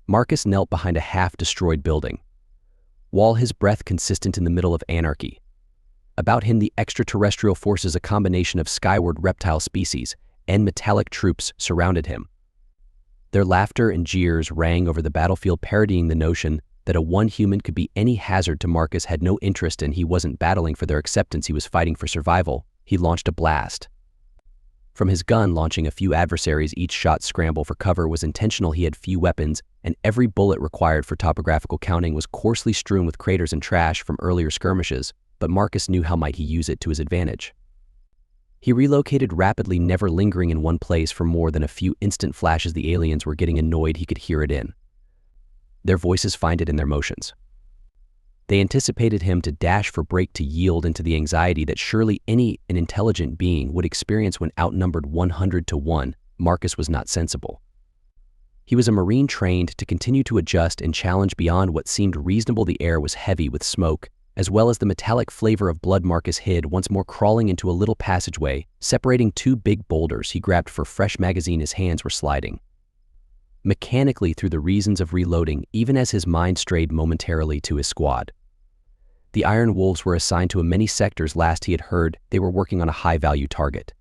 Marcus knelt behind a half-destroyed building, while his breath consistent in the middle of anarchy. About him, the extraterrestrial forces, a combination of skyward reptile species and metallic troops, surrounded him. Their laughter and jeers rang over the battlefield, parodying the notion that a one human could be any hazard to Marcus had no interest in. He wasn't battling for their acceptance, he was fighting for survival. He launched a blast from his gun, launching a few adversaries. Each shot scramble for cover was intentional. He had few weapons, and every bullet required for topographical counting was coarsely strewn with craters and trash from earlier skirmishes, but Marcus knew how might he use it to his advantage. He relocated rapidly, never lingering in one place for more than a few instant flashes. The aliens were getting annoyed. He could hear it in their voices, find it in their motions. They anticipated him to dash for break, to yield into the anxiety that surely an intelligent being would experience when outnumbered 100 to 1. Marcus was not sensible. He was a Marine, trained to continue to adjust and challenge beyond what seemed reasonable. The air was heavy with smoke, as well as the metallic flavor of blood. Marcus hid, once more crawling into a little passageway separating two big boulders. He grabbed for fresh magazine. His hands were sliding mechanically through the reasons of reloading, even as his mind strayed momentarily to his squad. The Iron Wolves were assigned to many sectors. Last he had heard, they were working on a high-value target.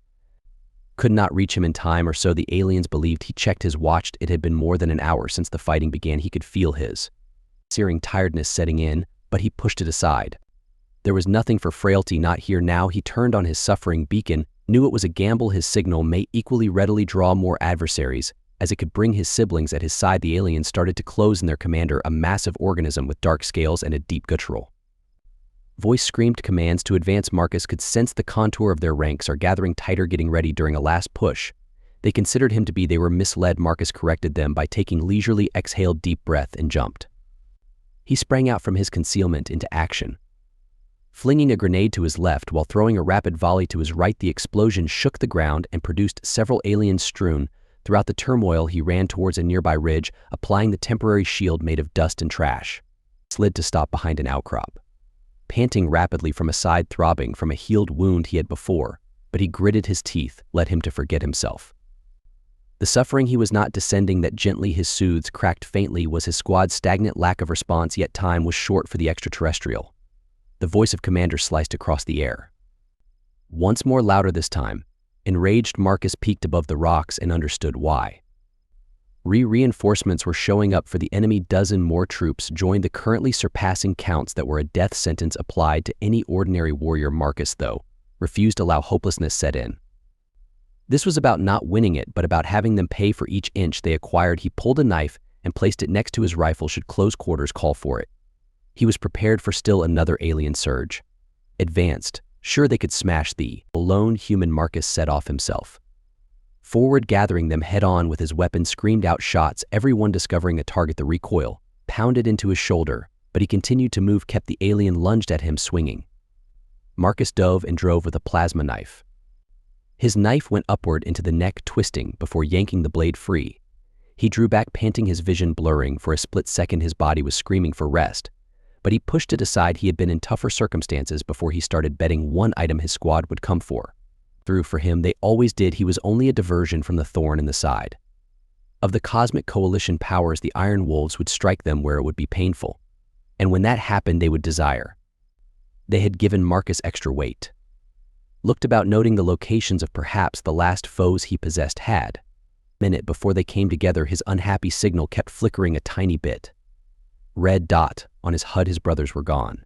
Could not reach him in time, or so the aliens believed. He checked his watch. It had been more than an hour since the fighting began. He could feel his searing tiredness setting in, but he pushed it aside. There was nothing for frailty, not here now. He turned on his suffering beacon, knew it was a gamble. His signal may equally readily draw more adversaries, as it could bring his siblings at his side. The aliens started to close in. Their commander, a massive organism with dark scales and a deep guttural voice, screamed commands to advance. Marcus could sense the contour of their ranks are gathering tighter, getting ready. During a last push they considered him to be, they were misled. Marcus corrected them by taking leisurely exhaled deep breath and jumped. He sprang out from his concealment into action, flinging a grenade to his left while throwing a rapid volley to his right. The explosion shook the ground and produced several aliens strewn throughout the turmoil. He ran towards a nearby ridge, applying the temporary shield made of dust and trash. Slid to stop behind an outcrop, panting rapidly from a side, throbbing from a healed wound he had before, but he gritted his teeth, led him to forget himself. The suffering he was not descending that gently. His soothes cracked faintly. Was his squad's stagnant lack of response, yet time was short for the extraterrestrial. The voice of commander sliced across the air, once more louder this time. Enraged, Marcus peeked above the rocks and understood why. Reinforcements were showing up for the enemy. Dozen more troops joined, the currently surpassing counts that were a death sentence applied to any ordinary warrior. Marcus, though, refused to allow hopelessness set in. This was about not winning it, but about having them pay for each inch they acquired. He pulled a knife and placed it next to his rifle should close quarters call for it. He was prepared for still another alien surge. Advanced, sure they could smash the lone human. Marcus set off himself forward, gathering them head-on with his weapon. Screamed out shots, everyone discovering a target. The recoil pounded into his shoulder, but he continued to move, kept. The alien lunged at him, swinging. Marcus dove and drove with a plasma knife. His knife went upward into the neck, twisting before yanking the blade free. He drew back, panting, his vision blurring. For a split second his body was screaming for rest, but he pushed it aside. He had been in tougher circumstances before. He started betting one item his squad would come for him. They always did. He was only a diversion from the thorn in the side of the cosmic coalition powers. The Iron Wolves would strike them where it would be painful, and when that happened they would desire. They had given Marcus extra weight. Looked about, noting the locations of perhaps the last foes he possessed. Had minute before they came together. His unhappy signal kept flickering a tiny bit. Red dot on his HUD. His brothers were gone.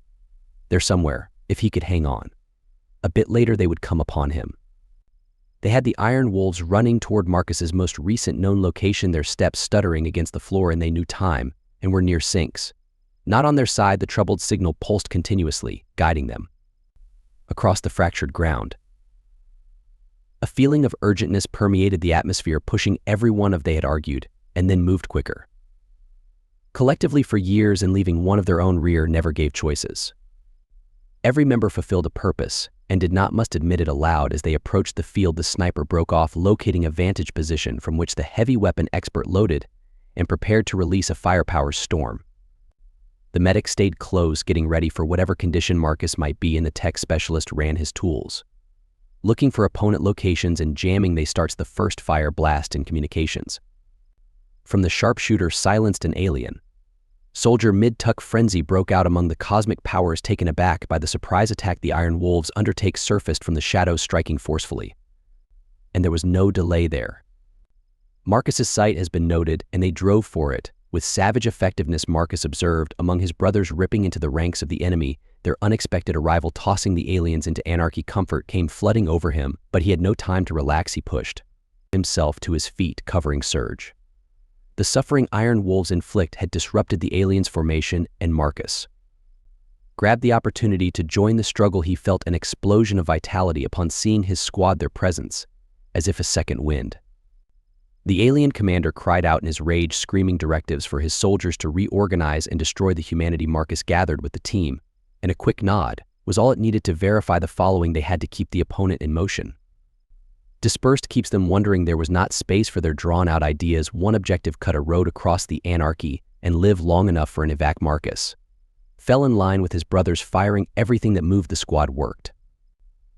There somewhere, if he could hang on. A bit later they would come upon him. They had the Iron Wolves running toward Marcus's most recent known location, their steps stuttering against the floor, and they knew time and were near sinks. Not on their side, the troubled signal pulsed continuously, guiding them across the fractured ground. A feeling of urgentness permeated the atmosphere, pushing every one of they had argued, and then moved quicker. Collectively for years and leaving one of their own rear, never gave choices. Every member fulfilled a purpose, and did not must admit it aloud. As they approached the field, the sniper broke off, locating a vantage position from which the heavy weapon expert loaded and prepared to release a firepower storm. The medic stayed close, getting ready for whatever condition Marcus might be in. The tech specialist ran his tools, looking for opponent locations and jamming. They starts the first fire blast in communications. From the sharpshooter silenced an alien. Soldier mid-tuck frenzy broke out among the cosmic powers taken aback by the surprise attack the Iron Wolves undertake surfaced from the shadows striking forcefully. And there was no delay there. Marcus's sight has been noted, and they drove for it. With savage effectiveness, Marcus observed among his brothers ripping into the ranks of the enemy. Their unexpected arrival tossing the aliens into anarchy. Comfort came flooding over him, but he had no time to relax. He pushed himself to his feet, covering Surge. The suffering Iron Wolves inflict had disrupted the aliens' formation, and Marcus grabbed the opportunity to join the struggle. He felt an explosion of vitality upon seeing his squad, their presence, as if a second wind. The alien commander cried out in his rage, screaming directives for his soldiers to reorganize and destroy the humanity. Marcus gathered with the team, and a quick nod was all it needed to verify the following: they had to keep the opponent in motion. Dispersed keeps them wondering. There was not space for their drawn-out ideas. One objective: cut a road across the anarchy and live long enough for an evac. Marcus fell in line with his brothers, firing everything that moved. The squad worked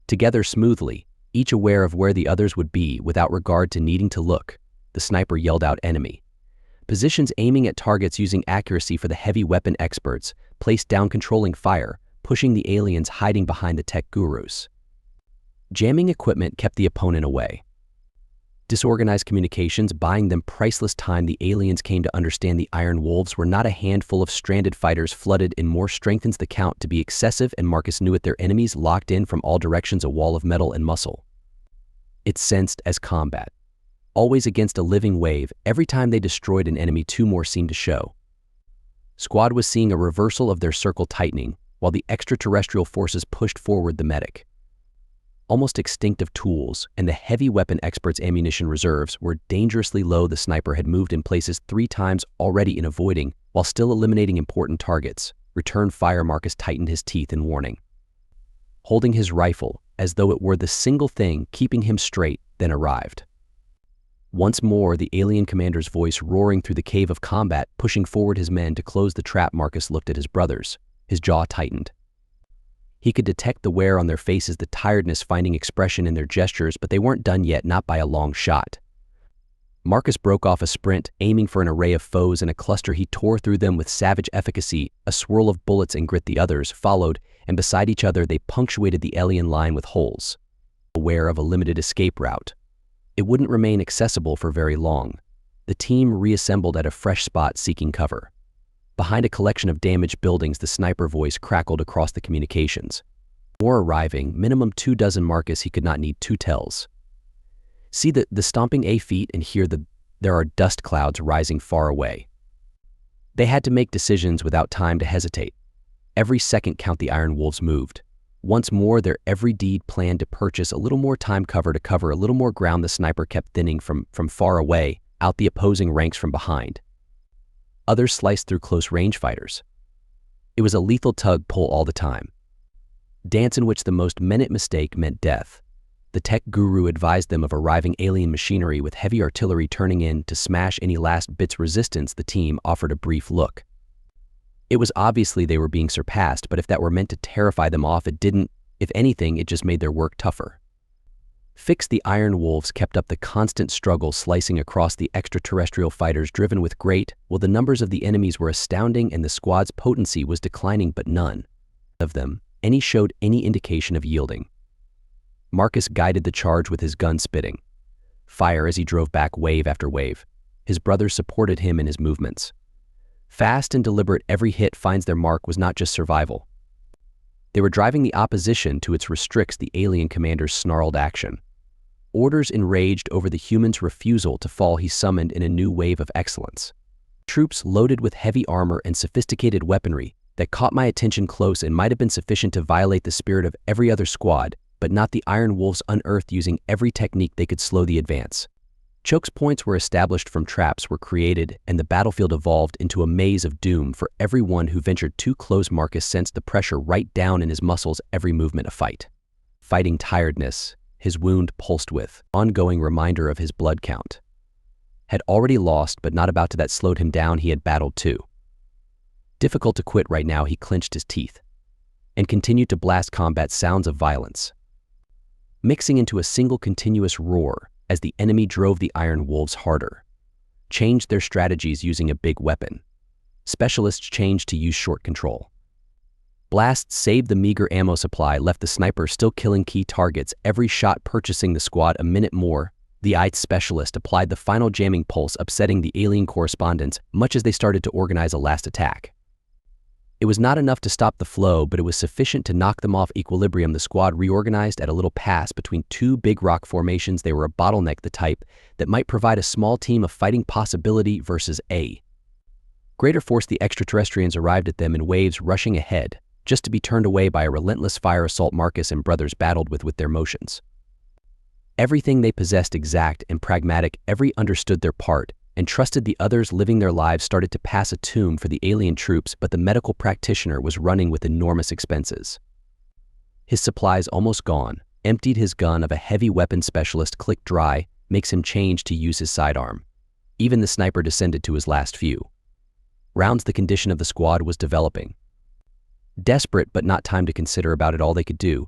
together smoothly, each aware of where the others would be without regard to needing to look. The sniper yelled out enemy positions, aiming at targets using accuracy for the heavy weapon experts, placed down, controlling fire, pushing the aliens hiding behind the tech gurus. Jamming equipment kept the opponent away. Disorganized communications buying them priceless time. The aliens came to understand the Iron Wolves were not a handful of stranded fighters. Flooded in more strengthens the count to be excessive, and Marcus knew it. Their enemies locked in from all directions, a wall of metal and muscle. It sensed as combat. Always against a living wave. Every time they destroyed an enemy, two more seemed to show. Squad was seeing a reversal of their circle tightening, while the extraterrestrial forces pushed forward. The medic, almost extinct of tools, and the heavy weapon experts' ammunition reserves were dangerously low. The sniper had moved in places 3 times already in avoiding, while still eliminating important targets. Return fire. Marcus tightened his teeth in warning, holding his rifle as though it were the single thing keeping him straight. Then arrived once more the alien commander's voice roaring through the cave of combat, pushing forward his men to close the trap. Marcus looked at his brothers. His jaw tightened. He could detect the wear on their faces, the tiredness finding expression in their gestures, but they weren't done yet, not by a long shot. Marcus broke off a sprint, aiming for an array of foes. In a cluster he tore through them with savage efficacy. A swirl of bullets and grit. The others followed, and beside each other they punctuated the alien line with holes, aware of a limited escape route. It wouldn't remain accessible for very long. The team reassembled at a fresh spot, seeking cover. Behind a collection of damaged buildings, the sniper voice crackled across the communications. More arriving, minimum 2 dozen. Marcus, he could not need 2 tells. See the stomping feet and hear there are dust clouds rising far away. They had to make decisions without time to hesitate. Every second count. The Iron Wolves moved. Once more, their every deed planned to purchase a little more time, cover to cover a little more ground. The sniper kept thinning from far away, out the opposing ranks from behind. Others sliced through close-range fighters. It was a lethal tug-pull all the time. Dance in which the most minute mistake meant death. The tech guru advised them of arriving alien machinery with heavy artillery turning in to smash any last bits resistance. The team offered a brief look. It was obviously they were being surpassed, but if that were meant to terrify them off, it didn't. If anything, it just made their work tougher. Fix. The Iron Wolves kept up the constant struggle, slicing across the extraterrestrial fighters, driven with great will. The numbers of the enemies were astounding, and the squad's potency was declining, but none of them showed any indication of yielding. Marcus guided the charge with his gun spitting fire as he drove back wave after wave. His brothers supported him in his movements. Fast and deliberate, every hit finds their mark was not just survival. They were driving the opposition to its restricts. The alien commander's snarled action. Orders enraged over the humans' refusal to fall, he summoned in a new wave of excellence. Troops loaded with heavy armor and sophisticated weaponry that caught my attention close and might have been sufficient to violate the spirit of every other squad, but not the Iron Wolves, unearthed using every technique they could slow the advance. Choke points were established, from traps were created, and the battlefield evolved into a maze of doom for everyone who ventured too close. Marcus sensed the pressure right down in his muscles, every movement a fight. Fighting tiredness, his wound pulsed with ongoing reminder of his blood count. Had already lost, but not about to. That slowed him down. He had battled too. Difficult to quit right now. He clenched his teeth and continued to blast combat sounds of violence, mixing into a single continuous roar as the enemy drove the Iron Wolves harder. changed their strategies using a big weapon. Specialists changed to use short control. Blasts saved the meager ammo supply, left the sniper still killing key targets, every shot purchasing the squad a minute more. The IT specialist applied the final jamming pulse, upsetting the alien correspondents much as they started to organize a last attack. It was not enough to stop the flow, but it was sufficient to knock them off equilibrium. The squad reorganized at a little pass between two big rock formations. They were a bottleneck, the type that might provide a small team of fighting possibility versus a greater force. The extraterrestrians arrived at them in waves, rushing ahead, just to be turned away by a relentless fire assault. Marcus and brothers battled with their motions. Everything they possessed, exact and pragmatic, every understood their part and trusted the others, living their lives. Started to pass a tomb for the alien troops, but the medical practitioner was running with enormous expenses. His supplies almost gone, emptied his gun of a heavy weapon. Specialist clicked dry, makes him change to use his sidearm. Even the sniper descended to his last few rounds. The condition of the squad was developing. Desperate, but not time to consider about it. All they could do,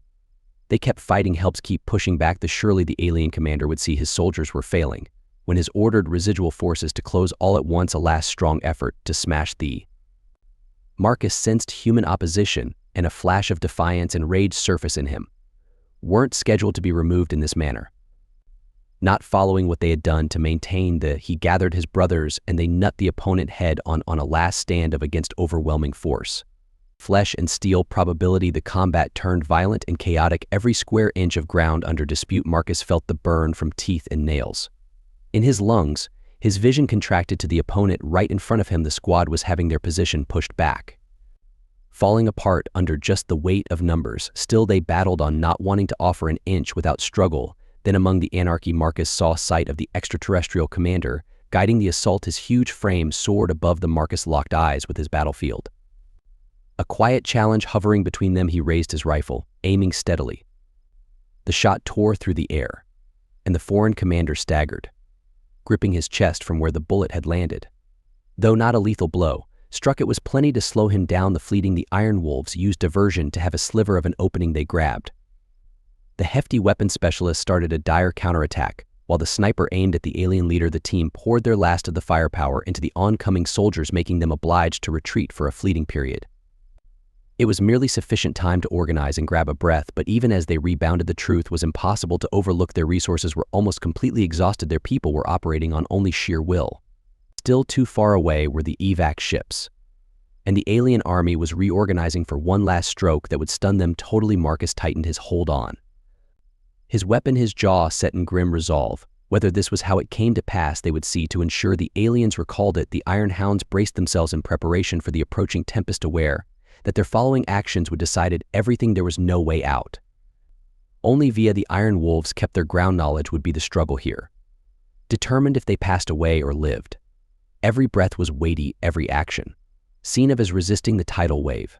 they kept fighting, helps keep pushing back. Surely the alien commander would see his soldiers were failing when his ordered residual forces to close all at once, a last strong effort to smash the Marcus sensed human opposition, and a flash of defiance and rage surface in him. Weren't scheduled to be removed in this manner. Not following what they had done to maintain he gathered his brothers and they nut the opponent head on a last stand of against overwhelming force. Flesh and steel probability. The combat turned violent and chaotic, every square inch of ground under dispute. Marcus felt the burn from teeth and nails in his lungs. His vision contracted to the opponent right in front of him. The squad was having their position pushed back, falling apart under just the weight of numbers. Still they battled on, not wanting to offer an inch without struggle. Then among the anarchy, Marcus saw sight of the extraterrestrial commander guiding the assault. His huge frame soared above the Marcus locked eyes with his battlefield. A quiet challenge hovering between them. He raised his rifle, aiming steadily. The shot tore through the air, and the foreign commander staggered, gripping his chest from where the bullet had landed. Though not a lethal blow struck, it was plenty to slow him down. The Iron Wolves used diversion to have a sliver of an opening they grabbed. The hefty weapon specialist started a dire counterattack, while the sniper aimed at the alien leader. The team poured their last of the firepower into the oncoming soldiers, making them obliged to retreat for a fleeting period. It was merely sufficient time to organize and grab a breath, but even as they rebounded, the truth was impossible to overlook. Their resources were almost completely exhausted. Their people were operating on only sheer will. Still too far away were the evac ships, and the alien army was reorganizing for one last stroke that would stun them totally. Marcus tightened his hold on his weapon, his jaw set in grim resolve. Whether this was how it came to pass, they would see. To ensure the aliens recalled it, the Iron Hounds braced themselves in preparation for the approaching tempest, aware that their following actions would decide everything. There was no way out. Only via the Iron Wolves kept their ground knowledge would be the struggle here. Determined if they passed away or lived. Every breath was weighty, every action seen of as resisting the tidal wave.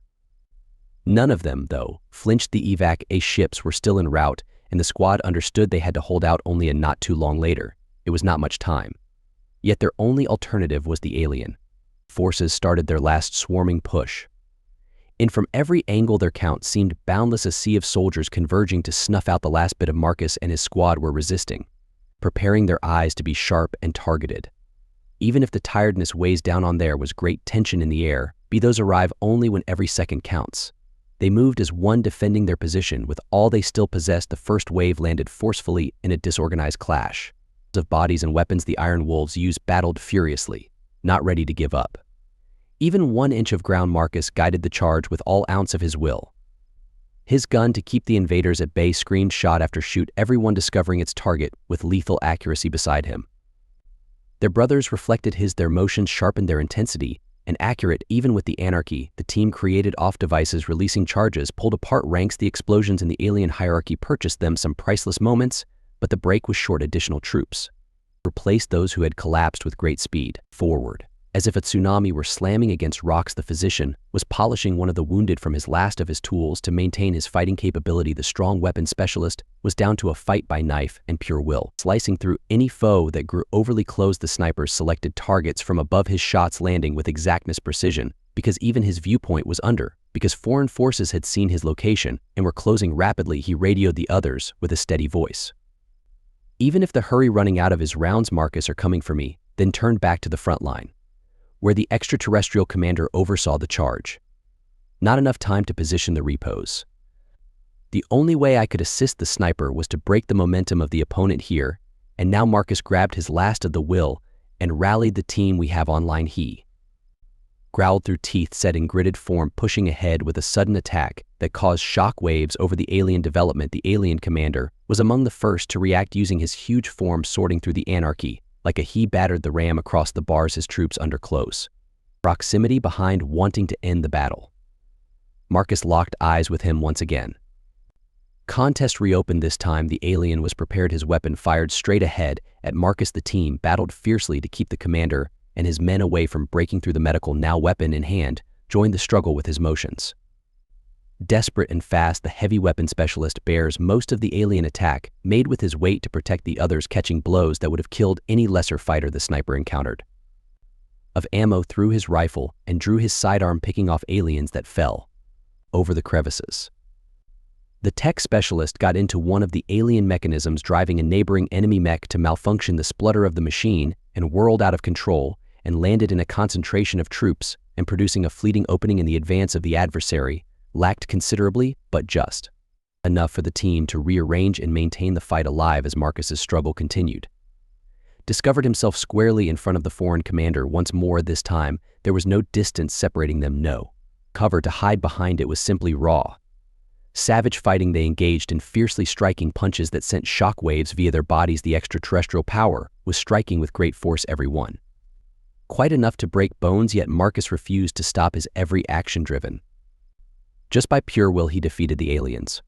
None of them, though, flinched. The evac A ships were still en route, and the squad understood they had to hold out. Only and not too long later. It was not much time. Yet their only alternative was the alien forces started their last swarming push. And from every angle their count seemed boundless, a sea of soldiers converging to snuff out the last bit. Of Marcus and his squad were resisting, preparing their eyes to be sharp and targeted. Even if the tiredness weighs down on, there was great tension in the air. Be those arrive only when every second counts. They moved as one, defending their position with all they still possessed. The first wave landed forcefully in a disorganized clash of bodies and weapons. The Iron Wolves used battled furiously, not ready to give up. Even 1 inch of ground. Marcus guided the charge with all ounce of his will. His gun, to keep the invaders at bay, screamed shot after shoot, everyone discovering its target with lethal accuracy beside him. Their brothers reflected their motions sharpened their intensity, and accurate. Even with the anarchy, the team created off devices, releasing charges, pulled apart ranks. The explosions in the alien hierarchy purchased them some priceless moments, but the break was short. Additional troops replaced those who had collapsed with great speed. Forward, as if a tsunami were slamming against rocks. The physician was polishing one of the wounded from his last of his tools to maintain his fighting capability. The strong weapon specialist was down to a fight by knife and pure will, slicing through any foe that grew overly close. The snipers selected targets from above, his shots landing with exactness precision, because even his viewpoint was under, because foreign forces had seen his location and were closing rapidly. He radioed the others with a steady voice. Even if the hurry running out of his rounds, Marcus are coming for me. then turned back to the front line, where the extraterrestrial commander oversaw the charge. Not enough time to position the repos. The only way I could assist the sniper was to break the momentum of the opponent here, and now Marcus grabbed his last of the will and rallied the team we have online. He growled through teeth set in gritted form, pushing ahead with a sudden attack that caused shock waves over the alien development. The alien commander was among the first to react, using his huge form sorting through the anarchy like a he battered the ram across the bars, his troops under close proximity behind, wanting to end the battle. Marcus locked eyes with him once again. Contest reopened. This time the alien was prepared, his weapon fired straight ahead at Marcus. The team battled fiercely to keep the commander and his men away from breaking through the medical. Now weapon in hand, joined the struggle with his motions. Desperate and fast, the heavy weapon specialist bears most of the alien attack, made with his weight to protect the others, catching blows that would have killed any lesser fighter the sniper encountered. Of ammo through his rifle and drew his sidearm, picking off aliens that fell over the crevices. The tech specialist got into one of the alien mechanisms, driving a neighboring enemy mech to malfunction. The splutter of the machine and whirled out of control and landed in a concentration of troops, and producing a fleeting opening in the advance of the adversary, lacked considerably, but just enough for the team to rearrange and maintain the fight alive as Marcus's struggle continued. Discovered himself squarely in front of the foreign commander once more. This time, there was no distance separating them, no cover to hide behind. It was simply raw, savage fighting. They engaged in fiercely striking punches that sent shock waves via their bodies. The extraterrestrial power was striking with great force, everyone. Quite enough to break bones, yet Marcus refused to stop, his every action driven. Just by pure will, he defeated the aliens.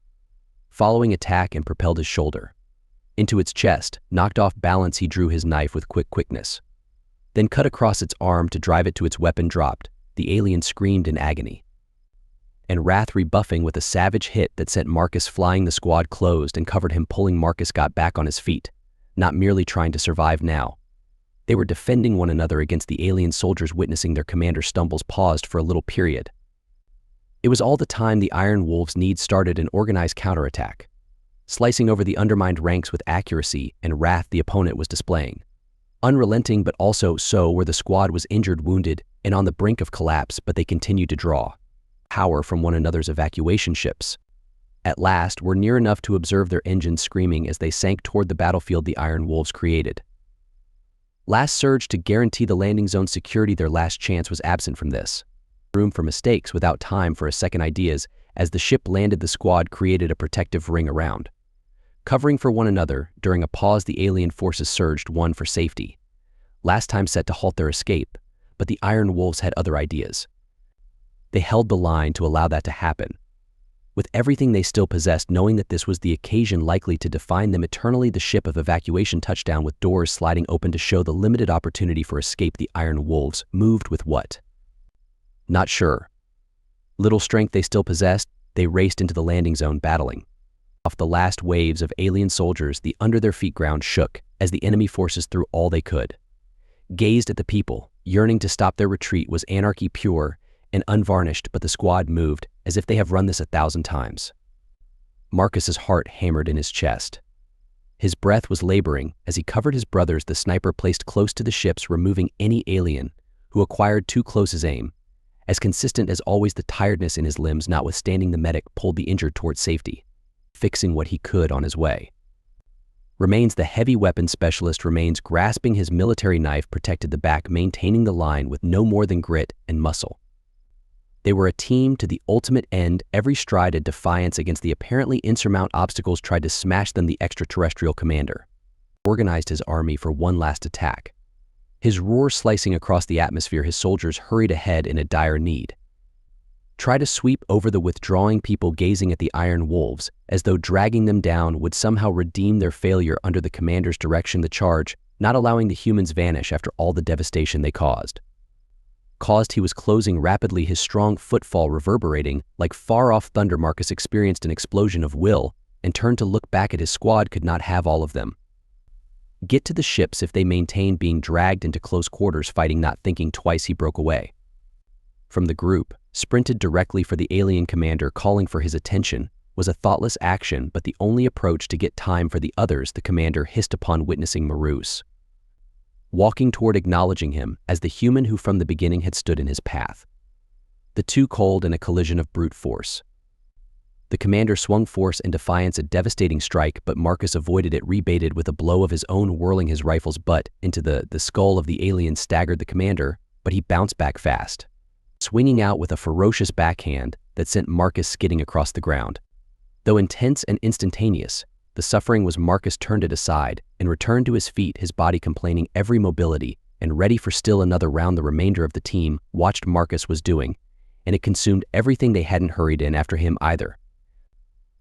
Following attack and propelled his shoulder into its chest. Knocked off balance, he drew his knife with quickness, then cut across its arm to drive it to its weapon. Dropped. The alien screamed in agony and wrath, rebuffing with a savage hit that sent Marcus flying. The squad closed and covered him, pulling. Marcus got back on his feet, not merely trying to survive now. They were defending one another against the alien soldiers. Witnessing their commander stumbles, paused for a little period. It was all the time the Iron Wolves need started an organized counterattack, slicing over the undermined ranks with accuracy and wrath the opponent was displaying. Unrelenting, but also so where the squad was injured, wounded, and on the brink of collapse, but they continued to draw power from one another's evacuation ships. At last, were near enough to observe their engines screaming as they sank toward the battlefield the Iron Wolves created. Last surge to guarantee the landing zone security. Their last chance was absent from this. Room for mistakes, without time for a second ideas. As the ship landed, the squad created a protective ring around, covering for one another. During a pause, the alien forces surged one for safety, last time set to halt their escape, but the Iron Wolves had other ideas. They held the line to allow that to happen, with everything they still possessed, knowing that this was the occasion likely to define them eternally. The ship of evacuation touched down with doors sliding open to show the limited opportunity for escape. The Iron Wolves moved with what? Not sure. Little strength they still possessed. They raced into the landing zone, battling off the last waves of alien soldiers. The under their feet ground shook as the enemy forces threw all they could. Gazed at the people, yearning to stop their retreat. Was anarchy pure and unvarnished, but the squad moved as if they have run this 1,000 times. Marcus's heart hammered in his chest. His breath was laboring as he covered his brothers. The sniper placed close to the ships, removing any alien who acquired too close his aim. As consistent as always, the tiredness in his limbs notwithstanding, the medic pulled the injured towards safety, fixing what he could on his way. Remains the heavy weapon specialist, remains grasping his military knife, protected the back, maintaining the line with no more than grit and muscle. They were a team to the ultimate end, every stride a defiance against the apparently insurmountable obstacles tried to smash them. The extraterrestrial commander organized his army for one last attack. His roar slicing across the atmosphere, his soldiers hurried ahead in a dire need. Try to sweep over the withdrawing people, gazing at the Iron Wolves, as though dragging them down would somehow redeem their failure under the commander's direction. The charge, not allowing the humans vanish after all the devastation they caused. He was closing rapidly, his strong footfall reverberating like far-off thunder. Marcus experienced an explosion of will and turned to look back at his squad. Could not have all of them get to the ships if they maintained being dragged into close quarters, fighting. Not thinking twice, he broke away from the group, sprinted directly for the alien commander. Calling for his attention was a thoughtless action, but the only approach to get time for the others, the commander hissed upon witnessing Marus walking toward acknowledging him as the human who from the beginning had stood in his path. The two cold in a collision of brute force. The commander swung force and defiance, a devastating strike, but Marcus avoided it, rebaited with a blow of his own, whirling his rifle's butt into the skull of the alien. Staggered the commander, but he bounced back fast, swinging out with a ferocious backhand that sent Marcus skidding across the ground. Though intense and instantaneous, the suffering was Marcus turned it aside and returned to his feet, his body complaining every mobility and ready for still another round. The remainder of the team watched Marcus was doing, and it consumed everything. They hadn't hurried in after him either.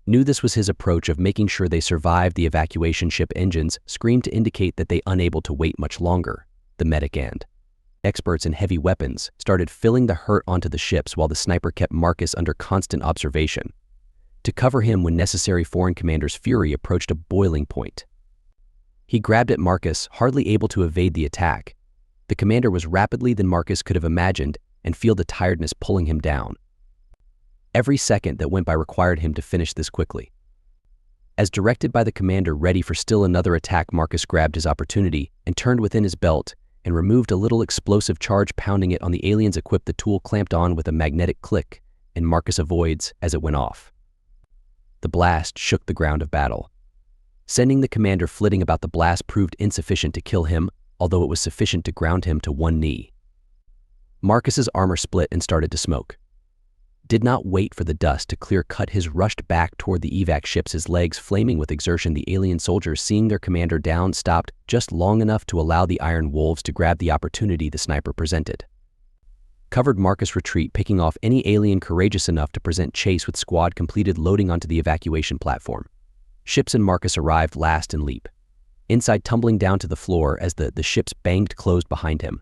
Knew this was his approach of making sure they survived. The evacuation ship engines screamed to indicate that they unable to wait much longer. The medic and experts in heavy weapons started filling the hurt onto the ships while the sniper kept Marcus under constant observation to cover him when necessary. Foreign commander's fury approached a boiling point. He grabbed at Marcus, hardly able to evade the attack. The commander was rapidly than Marcus could have imagined and feel the tiredness pulling him down. Every second that went by required him to finish this quickly. As directed by the commander, ready for still another attack, Marcus grabbed his opportunity and turned within his belt and removed a little explosive charge, pounding it on the aliens equipped. The tool clamped on with a magnetic click, and Marcus avoids as it went off. The blast shook the ground of battle, sending the commander flitting about. The blast proved insufficient to kill him, although it was sufficient to ground him to one knee. Marcus's armor split and started to smoke. Did not wait for the dust to clear cut his rushed back toward the evac ships, his legs flaming with exertion. The alien soldiers, seeing their commander down, stopped just long enough to allow the Iron Wolves to grab the opportunity the sniper presented. Covered Marcus retreat, picking off any alien courageous enough to present chase with squad completed, loading onto the evacuation platform. Ships and Marcus arrived last and leap inside, tumbling down to the floor as the ships banged closed behind him.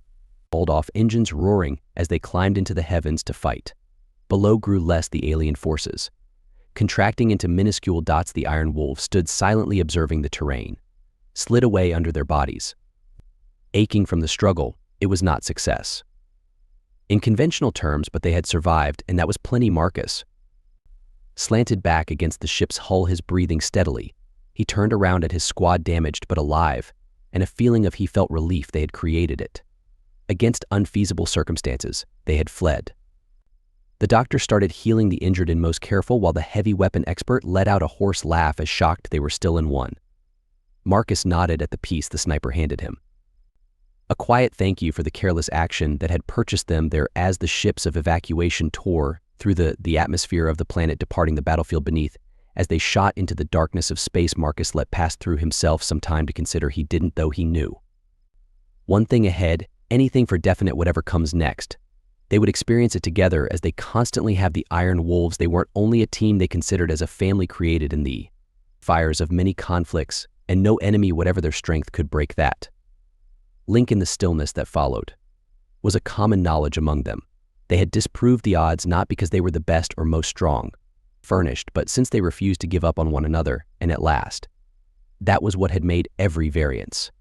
Pulled off, engines roaring as they climbed into the heavens to fight. Below grew less the alien forces, contracting into minuscule dots. The Iron Wolves stood silently observing the terrain, slid away under their bodies. Aching from the struggle, it was not success in conventional terms, but they had survived, and that was plenty. Marcus slanted back against the ship's hull, his breathing steadily. He turned around at his squad, damaged but alive, and a feeling of he felt relief. They had created it. Against unfeasible circumstances, they had fled. The doctor started healing the injured and most careful, while the heavy weapon expert let out a hoarse laugh as shocked they were still in one. Marcus nodded at the piece the sniper handed him. A quiet thank you for the careless action that had purchased them there. As the ships of evacuation tore through the atmosphere of the planet, departing the battlefield beneath, as they shot into the darkness of space, Marcus let pass through himself some time to consider. He didn't, though he knew one thing ahead, anything for definite. Whatever comes next, they would experience it together, as they constantly have the Iron Wolves. They weren't only a team they considered as a family, created in the fires of many conflicts, and no enemy, whatever their strength, could break that link. In the stillness that followed was a common knowledge among them. They had disproved the odds, not because they were the best or most strong furnished, but since they refused to give up on one another, and at last, that was what had made every variance